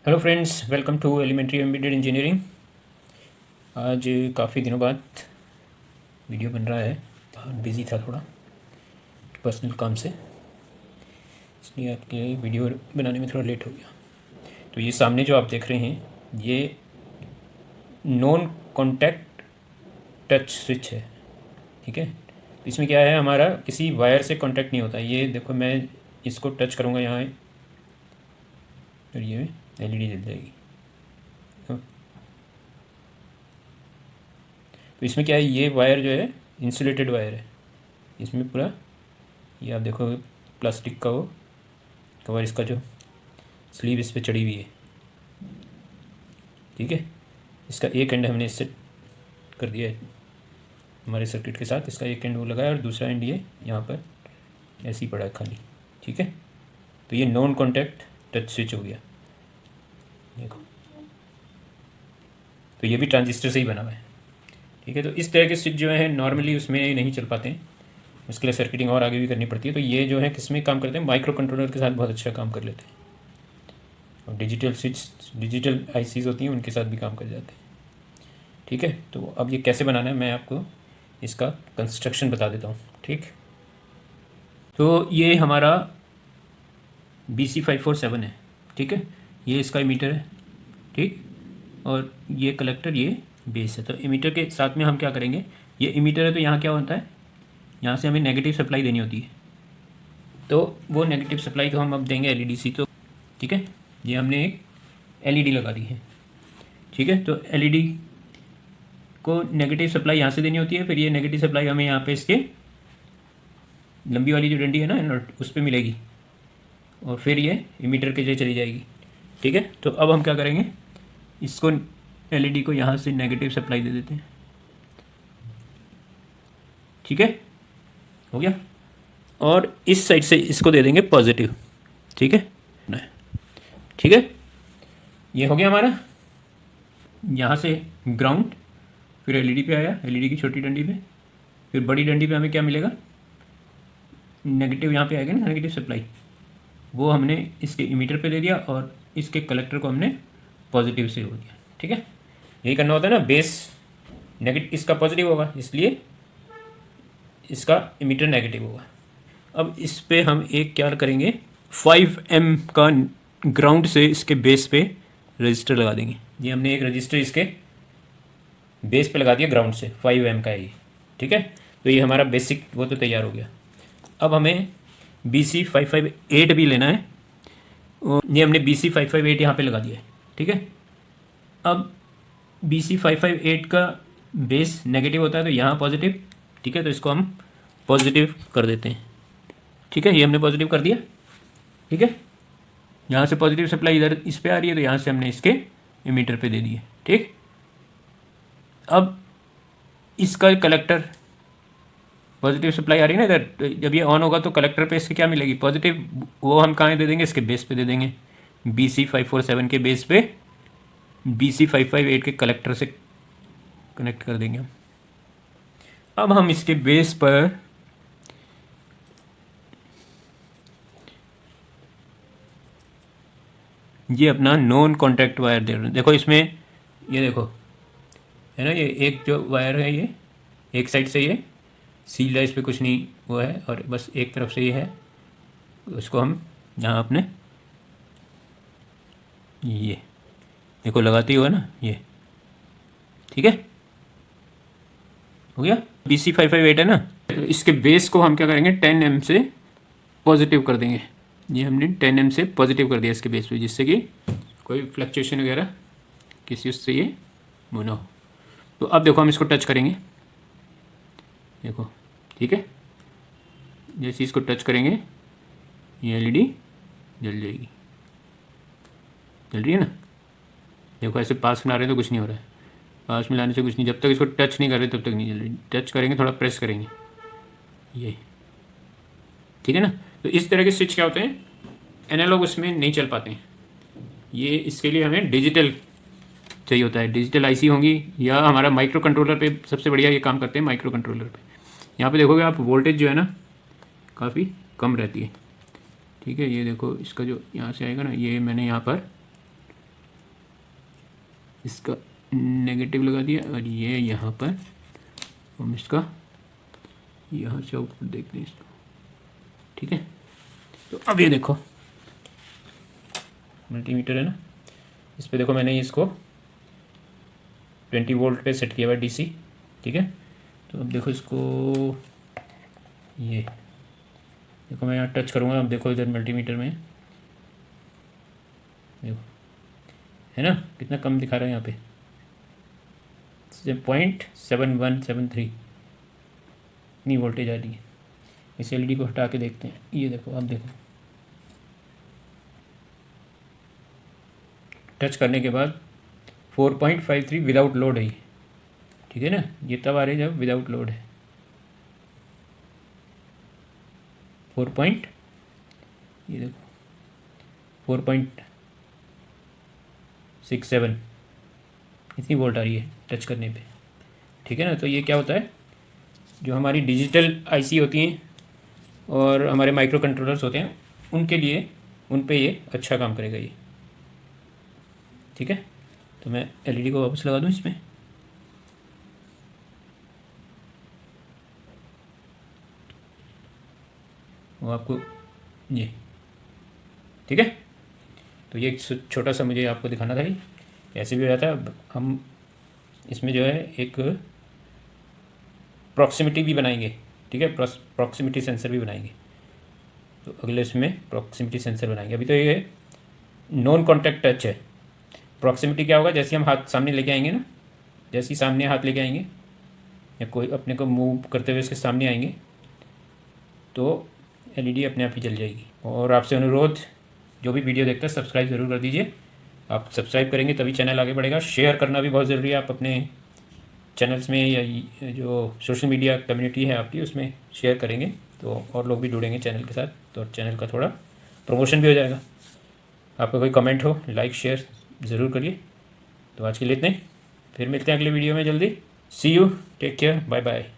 Hello friends, welcome to elementary embedded engineering. आज काफ़ी दिनों बाद वीडियो बन रहा है। बिज़ी था थोड़ा पर्सनल काम से, इसलिए आपके वीडियो बनाने में थोड़ा लेट हो गया। तो ये सामने जो आप देख रहे हैं ये नॉन कॉन्टैक्ट टच स्विच है। ठीक है, तो इसमें क्या है, हमारा किसी वायर से कॉन्टैक्ट नहीं होता। ये देखो, मैं इसको टच करूँगा यहाँ और ये एलईडी जल जाएगी। तो इसमें क्या है, ये वायर जो है इंसुलेटेड वायर है। इसमें पूरा ये आप देखो प्लास्टिक का वो कवर, इसका जो स्लीव इस पर चढ़ी हुई है। ठीक है, इसका एक एंड हमने इससे कर दिया है हमारे सर्किट के साथ। इसका एक एंड वो लगाया और दूसरा एंड ये यहाँ पर ऐसे ही पड़ा है खाली। ठीक है, तो ये नॉन कॉन्टैक्ट टच स्विच हो गया। देखो, तो ये भी ट्रांजिस्टर से ही बना हुआ है। ठीक है, तो इस तरह के स्विच जो है नॉर्मली उसमें नहीं चल पाते हैं, उसके लिए सर्किटिंग और आगे भी करनी पड़ती है। तो ये जो है किस में काम करते हैं, माइक्रो कंट्रोलर के साथ बहुत अच्छा काम कर लेते हैं। और डिजिटल स्विच, डिजिटल आईसीज होती हैं, उनके साथ भी काम कर जाते हैं। ठीक है, तो अब ये कैसे बनाना है मैं आपको इसका कंस्ट्रक्शन बता देता हूँ। ठीक, तो ये हमारा BC547 है। ठीक है, ये इसका इमीटर है। ठीक, और ये कलेक्टर, ये बेस है। तो इमीटर के साथ में हम क्या करेंगे, ये इमीटर है तो यहाँ क्या होता है, यहाँ से हमें नेगेटिव सप्लाई देनी होती है। तो वो नेगेटिव सप्लाई को हम अब देंगे एलईडी। तो ठीक है, ये हमने एक एलईडी लगा दी है। ठीक है, तो एलईडी को नेगेटिव सप्लाई यहाँ से देनी होती है, फिर ये नेगेटिव सप्लाई हमें यहाँ पे इसके लंबी वाली जो डंडी है ना उस पर मिलेगी, और फिर ये इमीटर के लिए चली जाएगी। ठीक है, तो अब हम क्या करेंगे, इसको एलईडी को यहाँ से नेगेटिव सप्लाई दे देते हैं। ठीक है, हो गया। और इस साइड से इसको दे देंगे पॉजिटिव। ठीक है, ठीक है, ये हो गया हमारा। यहाँ से ग्राउंड, फिर एलईडी पे आया, एलईडी की छोटी डंडी पे, फिर बड़ी डंडी पे हमें क्या मिलेगा, नेगेटिव यहाँ पे आएगा ना, नेगेटिव सप्लाई, वो हमने इसके इमीटर पे दे दिया और इसके कलेक्टर को हमने पॉजिटिव से हो दिया। ठीक है, यही करना होता है ना, बेस नेगेटिव इसका पॉजिटिव होगा, इसलिए इसका इमीटर नेगेटिव होगा। अब इस पे हम एक क्या करेंगे, 5M का ग्राउंड से इसके बेस पे रजिस्टर लगा देंगे। ये हमने एक रजिस्टर इसके बेस पे लगा दिया, ग्राउंड से 5M का है ये। ठीक है, तो ये हमारा बेसिक वो तो तैयार हो गया। अब हमें BC558 भी लेना है, और ये हमने BC558 यहाँ पे लगा दिया है। ठीक है, अब BC558 का बेस नेगेटिव होता है तो यहाँ पॉजिटिव। ठीक है, तो इसको हम पॉजिटिव कर देते हैं। ठीक है, ये हमने पॉजिटिव कर दिया। ठीक है, यहाँ से पॉजिटिव सप्लाई इधर इस पे आ रही है, तो यहाँ से हमने इसके इमीटर पे दे दिए। ठीक, अब इसका कलेक्टर पॉजिटिव सप्लाई आ रही है ना इधर, तो जब ये ऑन होगा तो कलेक्टर पे इसके क्या मिलेगी, पॉजिटिव। वो हम कहाँ दे देंगे, इसके बेस पे दे देंगे, BC547 के बेस पे BC558 के कलेक्टर से कनेक्ट कर देंगे। अब हम इसके बेस पर ये अपना नॉन कॉन्टैक्ट वायर दे रहे हैं। देखो इसमें, ये देखो है ना, ये एक जो वायर है ये एक साइड से ये सील है, इस पर कुछ नहीं हुआ है, और बस एक तरफ से ये है। उसको हम यहाँ अपने ये देखो लगाते ही हुआ ना ये। ठीक है, हो गया। BC558 है ना, तो इसके बेस को हम क्या करेंगे, 10M से पॉजिटिव कर देंगे। ये हमने 10M से पॉजिटिव कर दिया इसके बेस पे, जिससे कि कोई फ्लक्चुएशन वगैरह किसी उससे ये ना हो। तो अब देखो हम इसको टच करेंगे, देखो। ठीक है, जैसे इसको टच करेंगे ये एलईडी जल जाएगी। जल रही है ना, देखो ऐसे पास में ला रहे हैं तो कुछ नहीं हो रहा है, पास में लाने से कुछ नहीं, जब तक इसको टच नहीं कर रहे तब तक नहीं जल रही। टच करेंगे, थोड़ा प्रेस करेंगे ये। ठीक है ना, तो इस तरह के स्विच क्या होते हैं, एनालॉग उसमें नहीं चल पाते हैं। ये इसके लिए हमें डिजिटल चाहिए होता है, डिजिटल आईसी होंगी, या हमारा माइक्रो कंट्रोलर पे सबसे बढ़िया ये काम करते हैं, माइक्रो कंट्रोलर पे। यहाँ पे देखोगे आप, वोल्टेज जो है ना काफ़ी कम रहती है। ठीक है, ये देखो इसका जो यहाँ से आएगा ना, ये मैंने यहाँ पर इसका नेगेटिव लगा दिया और ये यहाँ पर हम इसका यहाँ से आउटपुट देखते हैं इसको, ठीक है। तो अब ये देखो मल्टीमीटर है ना, इस पे देखो मैंने इसको 20 वोल्ट पे सेट किया हुआ डीसी, ठीक है। तो अब देखो इसको, ये देखो मैं यहाँ टच करूँगा, अब देखो इधर मल्टीमीटर में देखो है ना कितना कम दिखा रहा है यहाँ पे, 0.7173 इतनी वोल्टेज आ रही है। इस एलईडी को हटा के देखते हैं, ये देखो अब देखो टच करने के बाद 4.53 विदाउट लोड है ये, ठीक है ना। ये तब आ रही है जब विदाउट लोड है। 4. ये देखो 4.67 इतनी वोल्ट आ रही है टच करने पे, ठीक है ना। तो ये क्या होता है, जो हमारी डिजिटल आईसी होती हैं और हमारे माइक्रो कंट्रोलर्स होते हैं उनके लिए, उन पे ये अच्छा काम करेगा ये, ठीक है। तो मैं एलईडी को वापस लगा दूँ इसमें, वो आपको ये, ठीक है। तो ये छोटा सा मुझे आपको दिखाना था, ऐसे भी हो जाता है। हम इसमें जो है एक प्रॉक्सिमिटी भी बनाएंगे, ठीक है, प्रॉक्सिमिटी सेंसर भी बनाएंगे। तो अगले इसमें प्रॉक्सिमिटी सेंसर बनाएंगे। अभी तो ये नॉन कॉन्टैक्ट टच है। प्रॉक्सिमिटी क्या होगा, जैसे हम हाथ सामने लेके आएंगे ना, जैसे ही सामने हाथ लेके आएंगे या कोई अपने को मूव करते हुए इसके सामने आएंगे तो एलईडी अपने आप ही जल जाएगी। और आपसे अनुरोध, जो भी वीडियो देखता है सब्सक्राइब ज़रूर कर दीजिए। आप सब्सक्राइब करेंगे तभी चैनल आगे बढ़ेगा। शेयर करना भी बहुत ज़रूरी है, आप अपने चैनल्स में या जो सोशल मीडिया कम्युनिटी है आपकी उसमें शेयर करेंगे तो और लोग भी जुड़ेंगे चैनल के साथ, तो चैनल का थोड़ा प्रमोशन भी हो जाएगा। आपका कोई कमेंट हो, लाइक शेयर ज़रूर करिए। तो आज के लिए इतने, फिर मिलते हैं अगले वीडियो में जल्दी। See you, take care, bye bye.